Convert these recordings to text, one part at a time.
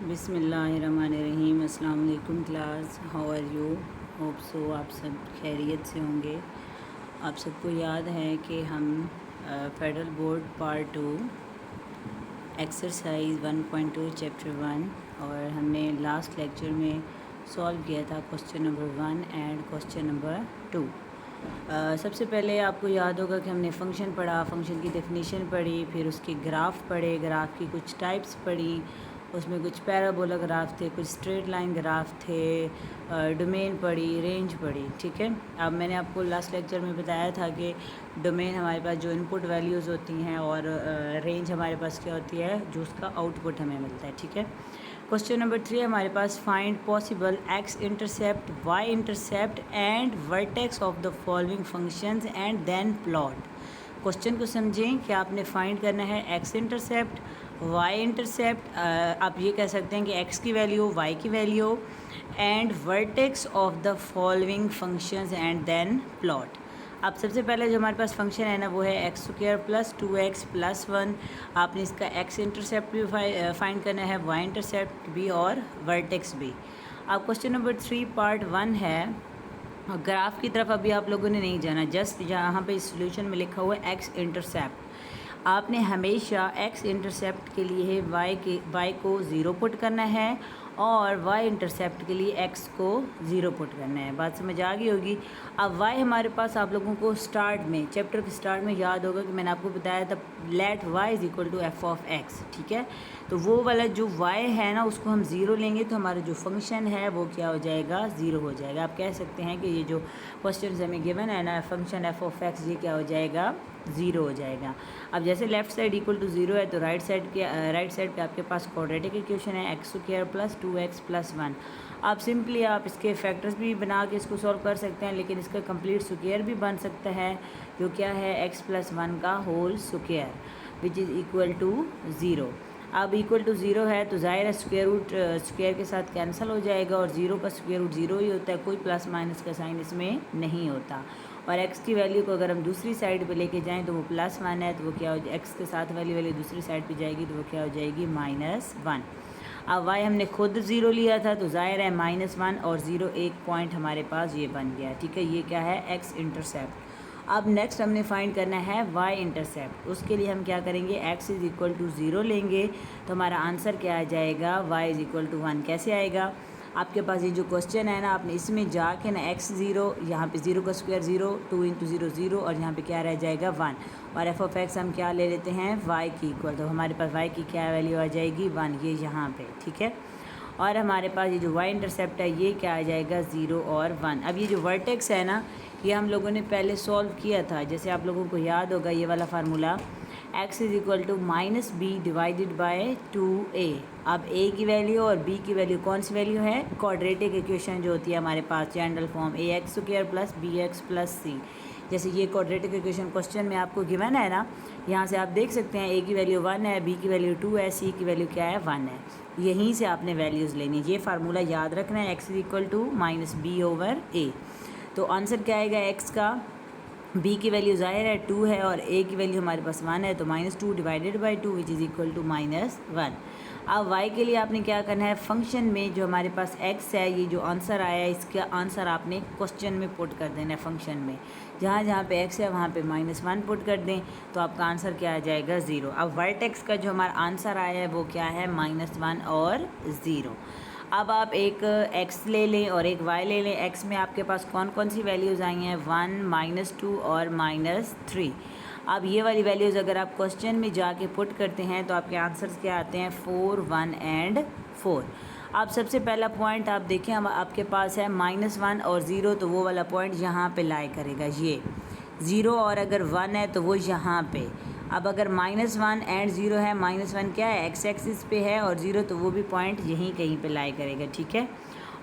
बिस्मिल्लाहिर्रहमानिर्रहीम। अस्सलाम वालेकुम class, how are you? Hope so आप सब खैरियत से होंगे। आप सबको याद है कि हम federal board part 2 exercise 1.2 chapter 1 और हमने लास्ट लेक्चर में सॉल्व किया था question number 1 and question number 2। सबसे पहले आपको याद होगा कि हमने फ़ंक्शन पढ़ा, फ़ंक्शन की डेफिनेशन पढ़ी, फिर उसके ग्राफ पढ़े, ग्राफ की कुछ टाइप्स पढ़ी, उसमें कुछ पैराबोला ग्राफ थे, कुछ स्ट्रेट लाइन ग्राफ थे, डोमेन पढ़ी, रेंज पढ़ी। ठीक है, अब मैंने आपको लास्ट लेक्चर में बताया था कि डोमेन हमारे पास जो इनपुट वैल्यूज़ होती हैं और रेंज हमारे पास क्या होती है, जो उसका आउटपुट हमें मिलता है। ठीक है, क्वेश्चन नंबर 3 हमारे पास find possible x intercept, y intercept and vertex of the following functions and then plot. Question को समझें कि आपने फाइंड करना है एक्स इंटरसेप्ट, वाई इंटरसेप्ट, आप ये कह सकते हैं कि एक्स की वैल्यू, वाई की value and vertex of the following functions and then plot. अब सबसे पहले जो हमारे पास फंक्शन है ना, वो है x square plus 2x plus 1। आपने इसका एक्स इंटरसेप्ट भी फाइंड करना है, वाई इंटरसेप्ट भी और वर्टेक्स भी। अब क्वेश्चन नंबर 3 पार्ट 1 है, ग्राफ की तरफ अभी आप लोगों ने नहीं जाना, जस्ट जहाँ पे सोल्यूशन में लिखा हुआ है एक्स इंटरसेप्ट, आपने हमेशा एक्स इंटरसेप्ट के लिए वाई को ज़ीरो पुट करना है और वाई इंटरसेप्ट के लिए एक्स को ज़ीरो पुट करना है। बात समझ आ गई होगी। अब वाई हमारे पास आप लोगों को स्टार्ट में, चैप्टर के स्टार्ट में याद होगा कि मैंने आपको बताया था let y is equal to f of x. ठीक है, तो वो वाला जो वाई है ना, उसको हम ज़ीरो लेंगे तो हमारा जो फंक्शन है वो क्या हो जाएगा, ज़ीरो हो जाएगा। आप कह सकते हैं कि ये जो क्वेश्चन हमें गिवन है ना, फंक्शन एफ ऑफ एक्स, ये क्या हो जाएगा, ज़ीरो हो जाएगा। अब जैसे left side equal to zero है तो राइट साइड पे आपके पास क्वाड्रेटिक इक्वेशन है x square plus 2x plus 1। आप सिंपली आप इसके फैक्टर्स भी बना के इसको सॉल्व कर सकते हैं, लेकिन इसका कंप्लीट स्क्वायर भी बन सकता है, जो क्या है x प्लस 1 का whole square which is equal to zero. अब इक्वल टू ज़ीरो है तो ज़ाहिर है स्क्वायर रूट स्क्वायर के साथ कैंसिल हो जाएगा और ज़ीरो का स्क्वायर रूट ज़ीरो ही होता है, कोई प्लस माइनस का साइन इसमें नहीं होता। और x की वैल्यू को अगर हम दूसरी साइड पे लेके जाएं तो वो प्लस 1 है, तो वो क्या हो जाए, x के साथ वाली वैल्यू दूसरी साइड पे जाएगी तो वो क्या हो जाएगी, -1। अब y हमने खुद ज़ीरो लिया था तो ज़ाहिर है -1 और ज़ीरो एक पॉइंट हमारे पास ये बन गया। ठीक है, ये क्या है, x इंटरसेप्ट। अब नेक्स्ट हमने फाइंड करना है y इंटरसेप्ट। उसके लिए हम क्या करेंगे, x is equal to zero लेंगे तो हमारा आंसर क्या आ जाएगा, y इज़ इक्वल टू 1। कैसे आएगा, आपके पास ये जो क्वेश्चन है ना, आपने इसमें जाके ना x ज़ीरो, यहाँ पे ज़ीरो का square zero, 2 into zero zero और यहाँ पे क्या रह जाएगा 1, और एफ ऑफ एक्स हम क्या ले लेते हैं, y की इक्वल, तो हमारे पास y की क्या वैल्यू आ जाएगी, 1, ये यहाँ पे। ठीक है, और हमारे पास ये जो y इंटरसेप्ट है ये क्या आ जाएगा, 0 और 1। अब ये जो वर्टेक्स है ना, ये हम लोगों ने पहले सॉल्व किया था, जैसे आप लोगों को याद होगा ये वाला formula, x is equal to -b divided by 2a। अब a की वैल्यू और b की वैल्यू कौन सी वैल्यू है, क्वाड्रेटिक इक्वेशन जो होती है हमारे पास, general form ax square plus bx plus c। जैसे ये क्वाड्रेटिक इक्वेशन क्वेश्चन में आपको गिवन है ना, यहाँ से आप देख सकते हैं a की वैल्यू 1 है, b की वैल्यू 2 है, c की वैल्यू क्या है, 1 है। यहीं से आपने वैल्यूज़ लेनी है, ये फार्मूला याद रखना है, x is equal to -b over a। तो आंसर क्या आएगा x का, b की वैल्यू ज़ाहिर है 2 है और a की वैल्यू हमारे पास 1 है, तो -2 divided by 2 which is equal to -1। अब y के लिए आपने क्या करना है, फंक्शन में जो हमारे पास x है, ये जो आंसर आया है इसका आंसर आपने क्वेश्चन में पुट कर देना है। फंक्शन में जहाँ जहाँ पे x है वहाँ पे -1 पुट कर दें तो आपका आंसर क्या आ जाएगा, 0। अब वर्टेक्स का जो हमारा आंसर आया है वो क्या है, -1 और 0। अब आप एक x ले लें और एक y ले लें। x में आपके पास कौन कौन सी वैल्यूज़ आई हैं, 1, -2 और -3। अब ये वाली वैल्यूज़ अगर आप क्वेश्चन में जाके पुट करते हैं तो आपके आंसर्स क्या आते हैं, 4, 1 एंड 4। अब सबसे पहला पॉइंट आप देखें, हम आपके पास है -1 और 0, तो वो वाला पॉइंट यहाँ पे लाई करेगा, ये 0, और अगर 1 है तो वो यहाँ पे। अब अगर -1 एंड 0 है, -1 क्या है, x एक्सिस पे है और 0 तो वो भी पॉइंट यहीं कहीं पे लाई करेगा। ठीक है,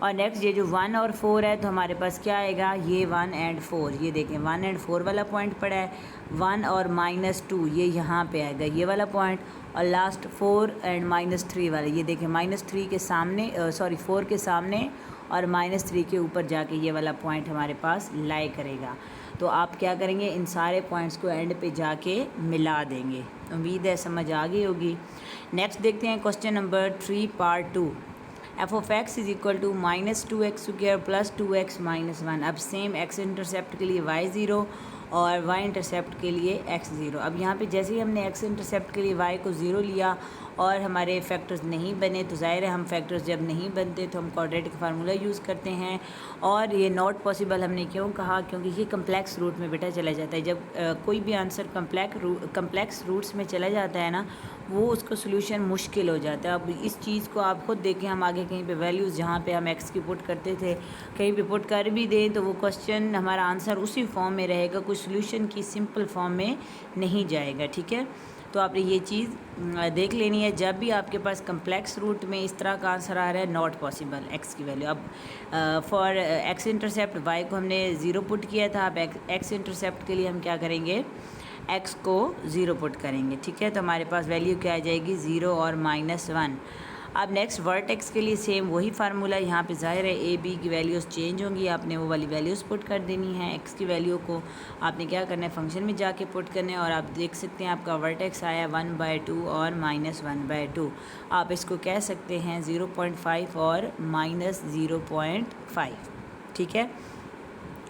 और नेक्स्ट ये जो 1 और 4 है तो हमारे पास क्या आएगा, ये 1 एंड 4, ये देखें 1 एंड 4 वाला पॉइंट पड़ा है, 1 और -2 ये यहाँ पे आएगा, ये वाला पॉइंट, और लास्ट 4 एंड -3 वाला, ये देखें -3 के सामने, 4 के सामने और -3 के ऊपर जाके ये वाला पॉइंट हमारे पास लाई करेगा। तो आप क्या करेंगे, इन सारे पॉइंट्स को एंड पे जाके मिला देंगे। उम्मीद है समझ आ गई होगी। नेक्स्ट देखते हैं question number 3 part 2। F of x is equal to -2x² plus 2x minus 1। अब सेम एक्स इंटरसेप्ट के लिए y0 और y इंटरसेप्ट के लिए x0। अब यहाँ पे जैसे ही हमने x इंटरसेप्ट के लिए y को 0 लिया और हमारे फैक्टर्स नहीं बने, तो ज़ाहिर है हम फैक्टर्स जब नहीं बनते तो हम क्वाड्रेटिक फार्मूला यूज़ करते हैं। और ये नॉट पॉसिबल हमने क्यों कहा, क्योंकि ये कम्प्लेक्स रूट में बेटा चला जाता है। जब कोई भी आंसर कम्प्लेक्स रूट्स में चला जाता है ना, वो उसको सोल्यूशन मुश्किल हो जाता है। अब इस चीज़ को आप खुद देखें, हम आगे कहीं पे वैल्यूज़ जहाँ पे हम एक्स की पुट करते थे कहीं पे पुट कर भी दें तो वो क्वेश्चन हमारा आंसर उसी फॉर्म में रहेगा, कुछ सोल्यूशन की सिंपल फॉर्म में नहीं जाएगा। ठीक है, तो आपने ये चीज़ देख लेनी है। जब भी आपके पास कम्प्लेक्स रूट में इस तरह का आंसर आ रहा है नॉट पॉसिबल एक्स की वैल्यू। अब फॉर एक्स इंटरसेप्ट वाई को हमने 0 पुट किया था, अब एक्स इंटरसेप्ट के लिए हम क्या करेंगे, एक्स को 0 पुट करेंगे। ठीक है, तो हमारे पास वैल्यू क्या आ जाएगी, 0 और -1। अब नेक्स्ट वर्टेक्स के लिए सेम वही फार्मूला, यहाँ पे जाहिर है ए बी की वैल्यूज़ चेंज होंगी, आपने वो वाली वैल्यूज़ पुट कर देनी है। एक्स की वैल्यू को आपने क्या करना है, फंक्शन में जाके पुट करना है। और आप देख सकते हैं आपका वर्टेक्स आया 1/2 और -1/2। आप इसको कह सकते हैं 0.5 और -0.5। ठीक है,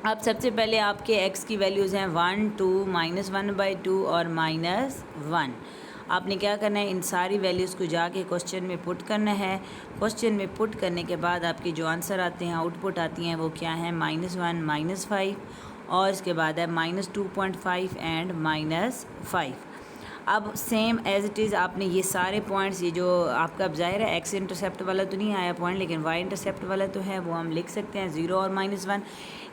अब सबसे पहले आपके x की वैल्यूज़ हैं 1, 2, -1/2 और -1। आपने क्या करना है, इन सारी वैल्यूज़ को जाके क्वेश्चन में पुट करना है। क्वेश्चन में पुट करने के बाद आपके जो आंसर आते हैं, आउटपुट आती हैं, वो क्या है, -1, -5 और इसके बाद है -2.5 एंड -5। अब सेम एज़ इट इज़ आपने ये सारे पॉइंट्स, ये जो आपका अब ज़ाहिर है एक्स इंटरसेप्ट वाला तो नहीं आया पॉइंट, लेकिन वाई इंटरसेप्ट वाला तो है, वो हम लिख सकते हैं 0 और -1।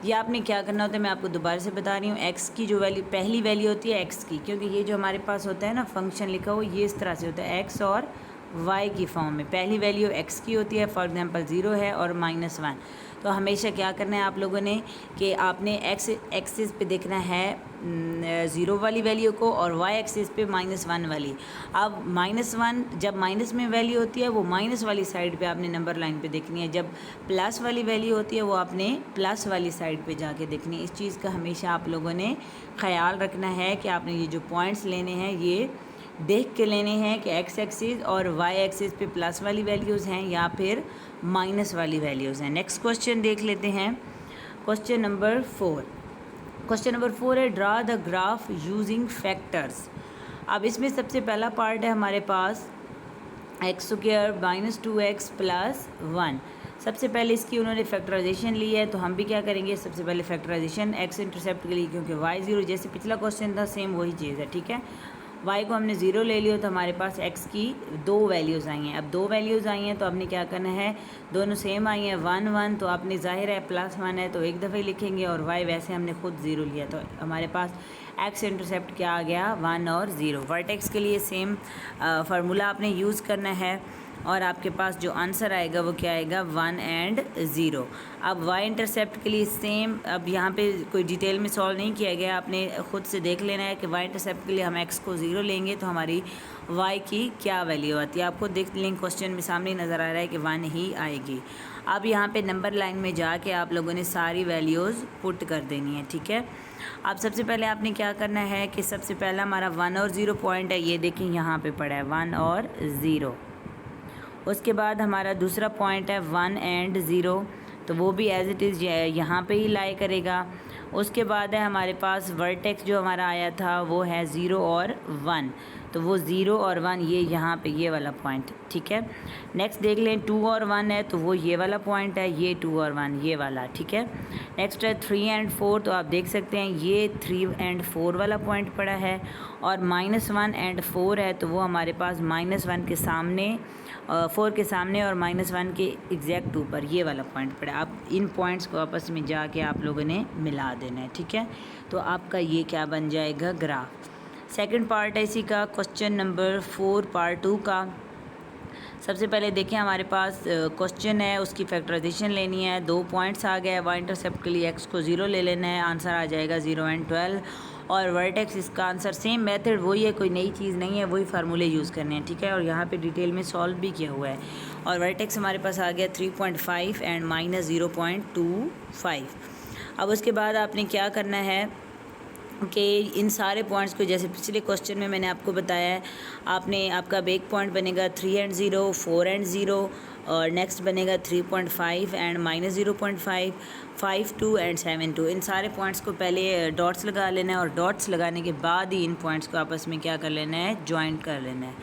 ये आपने क्या करना होता है, मैं आपको दोबारा से बता रही हूँ। एक्स की जो वैल्यू पहली वैल्यू होती है एक्स की, क्योंकि ये जो हमारे पास होता है ना फंक्शन लिखा हुआ, ये इस तरह से होता है एक्स और वाई की फॉर्म में। पहली वैल्यू एक्स की होती है, फॉर एग्जांपल 0 है और -1। तो हमेशा क्या करना है आप लोगों ने कि आपने एक्स एक्सिस पे देखना है 0 वाली वैल्यू को और वाई एक्सिस पे -1 वाली। अब -1 जब माइनस में वैल्यू होती है वो माइनस वाली साइड पे आपने नंबर लाइन पे देखनी है, जब प्लस वाली वैल्यू होती है वो आपने प्लस वाली साइड पे जाके देखनी है। इस चीज़ का हमेशा आप लोगों ने ख्याल रखना है कि आपने ये जो पॉइंट्स लेने हैं ये देख के लेने हैं कि एक्स एक्सिस और वाई एक्सिस पे प्लस वाली वैल्यूज़ हैं या फिर माइनस वाली वैल्यूज़ हैं। नेक्स्ट क्वेश्चन देख लेते हैं, क्वेश्चन नंबर 4। क्वेश्चन नंबर 4 है draw the graph using factors. अब इसमें सबसे पहला पार्ट है हमारे पास x² -2x + 1। सबसे पहले इसकी उन्होंने फैक्टराइजेशन ली है, तो हम भी क्या करेंगे, सबसे पहले फैक्टराइजेशन x इंटरसेप्ट के लिए, क्योंकि y0 जैसे पिछला क्वेश्चन था सेम वही चीज़ है। ठीक है, y को हमने 0 ले लिया तो हमारे पास x की 2 वैल्यूज़ आई हैं। अब 2 वैल्यूज़ आई हैं तो आपने क्या करना है, दोनों सेम आई हैं 1, 1, तो आपने ज़ाहिर है +1 है तो एक दफ़े लिखेंगे, और y वैसे हमने खुद 0 लिया तो हमारे पास x इंटरसेप्ट क्या आ गया, 1 और 0। वर्टेक्स के लिए सेम फार्मूला आपने यूज़ करना है और आपके पास जो आंसर आएगा वो क्या आएगा, 1 और 0। अब y इंटरसेप्ट के लिए सेम, अब यहाँ पे कोई डिटेल में सॉल्व नहीं किया गया, आपने ख़ुद से देख लेना है कि y इंटरसेप्ट के लिए हम x को 0 लेंगे तो हमारी y की क्या वैल्यू आती है। आपको देख लेंगे क्वेश्चन में सामने नज़र आ रहा है कि 1 ही आएगी। अब यहाँ पे नंबर लाइन में जाके आप लोगों ने सारी वैल्यूज़ पुट कर देनी है। ठीक है, अब सबसे पहले आपने क्या करना है कि सबसे पहला हमारा 1 और 0 पॉइंट है, ये देखें यहाँ पे पड़ा है 1 और 0। उसके बाद हमारा दूसरा पॉइंट है 1 और 0, तो वो भी एज इट इज़ यहाँ पे ही लाई करेगा। उसके बाद है हमारे पास वर्टेक्स जो हमारा आया था वो है 0 और 1, तो वो 0 और 1 ये यहाँ पे ये वाला पॉइंट। ठीक है, नेक्स्ट देख लें 2 और 1 है तो वो ये वाला पॉइंट है, ये 2 और 1 ये वाला। ठीक है, नेक्स्ट है 3 और 4, तो आप देख सकते हैं ये 3 और 4 वाला पॉइंट पड़ा है, और -1 और 4 है तो वो हमारे पास -1 के सामने 4 के सामने और -1 के एग्जैक्ट ऊपर ये वाला पॉइंट पड़ा। अब इन पॉइंट्स को आपस में जाके आप लोगों ने मिला देना है। ठीक है, तो आपका ये क्या बन जाएगा, ग्राफ। सेकंड पार्ट है इसी का, क्वेश्चन नंबर 4 पार्ट 2 का। सबसे पहले देखें हमारे पास क्वेश्चन है, उसकी फैक्टराइजेशन लेनी है। 2 पॉइंट्स आ गए, वाई इंटरसेप्ट के लिए x को 0 ले लेना है, आंसर आ जाएगा 0 और 12। और वर्टेक्स इसका आंसर सेम मेथड वही है, कोई नई चीज़ नहीं है, वही फार्मूले यूज़ करने हैं। ठीक है, और यहाँ पे डिटेल में सॉल्व भी किया हुआ है। और वर्टेक्स हमारे पास आ गया 3.5 और -0.25। अब उसके बाद आपने क्या करना है कि इन सारे पॉइंट्स को, जैसे पिछले क्वेश्चन में मैंने आपको बताया है, आपका अब एक पॉइंट बनेगा 3 एंड 0, 4 एंड 0, और नेक्स्ट बनेगा 3.5 एंड -0.5, 5, 2 एंड 7, 2। इन सारे पॉइंट्स को पहले डॉट्स लगा लेना है और डॉट्स लगाने के बाद ही इन पॉइंट्स को आपस में क्या कर लेना है, ज्वाइन कर लेना है।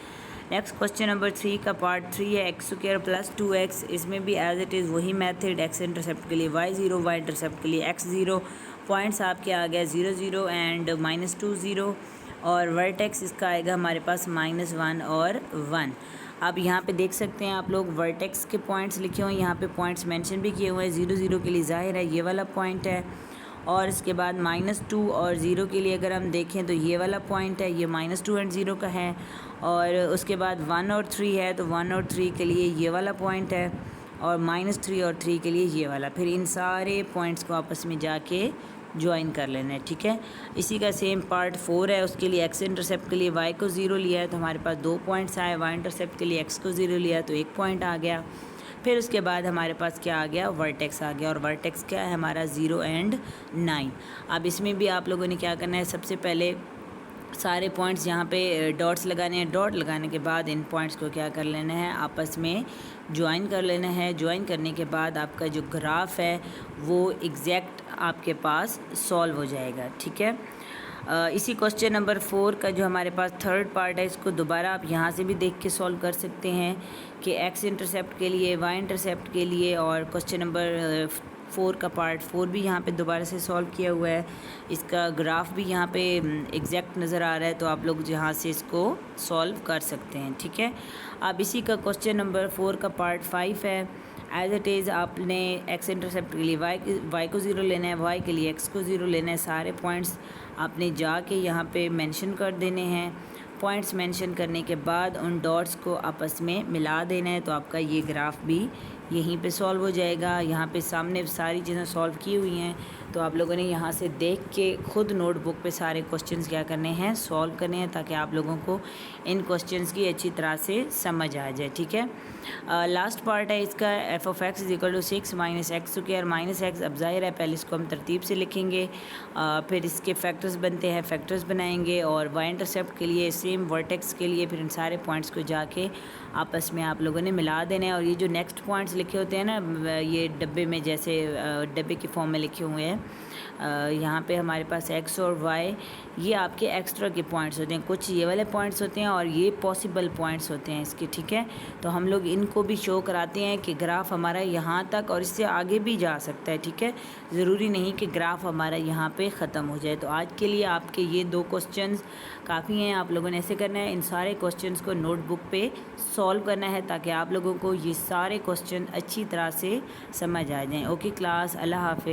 नेक्स्ट क्वेश्चन नंबर 3 का पार्ट 3 है x² + 2x। इसमें भी एज इट इज़ वही मेथड, x इंटरसेप्ट के लिए y0, y इंटरसेप्ट के लिए x0। पॉइंट्स आपके आ गया 0, 0 एंड -2, 0, और वर्टेक्स इसका आएगा हमारे पास -1 और 1। अब यहाँ पे देख सकते हैं आप लोग वर्टेक्स के पॉइंट्स लिखे हुए हैं, यहाँ पे पॉइंट्स मेंशन भी किए हुए हैं। 0, 0 के लिए ज़ाहिर है ये वाला पॉइंट है, और इसके बाद -2 और 0 के लिए अगर हम देखें तो ये वाला पॉइंट है, ये -2 एंड 0 का है। और उसके बाद 1 और 3 है, तो 1 और 3 के लिए ये वाला पॉइंट है, और -3 और 3 के लिए ये वाला। फिर इन सारे पॉइंट्स को आपस में जाके ज्वाइन कर लेना है, ठीक है। इसी का सेम पार्ट 4 है, उसके लिए x इंटरसेप्ट के लिए y को 0 लिया है तो हमारे पास 2 पॉइंट्स आए, y इंटरसेप्ट के लिए x को 0 लिया है तो 1 पॉइंट आ गया। फिर उसके बाद हमारे पास क्या आ गया, वर्टेक्स आ गया, और वर्टेक्स क्या है हमारा 0 एंड 9। अब इसमें भी आप लोगों ने क्या करना है, सबसे पहले सारे पॉइंट्स यहाँ पे डॉट्स लगाने हैं। डॉट लगाने के बाद इन पॉइंट्स को क्या कर लेना है, आपस में ज्वाइन कर लेना है। ज्वाइन करने के बाद आपका जो ग्राफ है वो एग्जैक्ट आपके पास सॉल्व हो जाएगा, ठीक है। इसी क्वेश्चन नंबर 4 का जो हमारे पास थर्ड पार्ट है, इसको दोबारा आप यहाँ से भी देख के सॉल्व कर सकते हैं कि x इंटरसेप्ट के लिए, y इंटरसेप्ट के लिए, और क्वेश्चन नंबर 4 का पार्ट 4 भी यहाँ पे दोबारा से सॉल्व किया हुआ है। इसका ग्राफ भी यहाँ पे एग्जैक्ट नज़र आ रहा है, तो आप लोग यहाँ से इसको सॉल्व कर सकते हैं, ठीक है। अब इसी का क्वेश्चन नंबर 4 का पार्ट 5 है। एज इट इज़ आपने x इंटरसेप्ट के लिए y को 0 लेना है, y के लिए x को 0 लेना है। सारे पॉइंट्स आपने जाके यहाँ पे मेंशन कर देने हैं। पॉइंट्स मेंशन करने के बाद उन डॉट्स को आपस में मिला देना है, तो आपका ये ग्राफ भी यहीं पे सॉल्व हो जाएगा। यहाँ पे सामने सारी चीज़ें सॉल्व की हुई हैं, तो आप लोगों ने यहाँ से देख के खुद नोटबुक पे सारे क्वेश्चंस क्या करने हैं, सॉल्व करने हैं, ताकि आप लोगों को इन क्वेश्चंस की अच्छी तरह से समझ आ जाए, ठीक है। लास्ट पार्ट है इसका, f(x) = 6 - x²- x। अब ज़ाहिर है पहले इसको हम तरतीब से लिखेंगे, फिर इसके फैक्टर्स बनते हैं, फैक्टर्स बनाएंगे, और y इंटरसेप्ट के लिए सेम, वर्टेक्स के लिए फिर इन सारे पॉइंट्स को जाके आपस में आप लोगों ने मिला देना है। और ये जो नेक्स्ट पॉइंट्स लिखे होते हैं ना, ये डब्बे में, जैसे डब्बे के फॉर्म में लिखे हुए हैं, यहाँ पे हमारे पास x और y, ये आपके एक्स्ट्रा के पॉइंट्स होते हैं। कुछ ये वाले पॉइंट्स होते हैं और ये पॉसिबल पॉइंट्स होते हैं इसके, ठीक है। तो हम लोग इनको भी शो कराते हैं कि ग्राफ हमारा यहाँ तक और इससे आगे भी जा सकता है, ठीक है। ज़रूरी नहीं कि ग्राफ हमारा यहाँ पे ख़त्म हो जाए। तो आज के लिए आपके ये 2 क्वेश्चंस काफ़ी हैं। आप लोगों ने ऐसे करना है, इन सारे क्वेश्चंस को नोटबुक पे सॉल्व करना है, ताकि आप लोगों को ये सारे क्वेश्चन अच्छी तरह से समझ आ जाएँ। ओके क्लास, अल्लाह हाफ़िज़।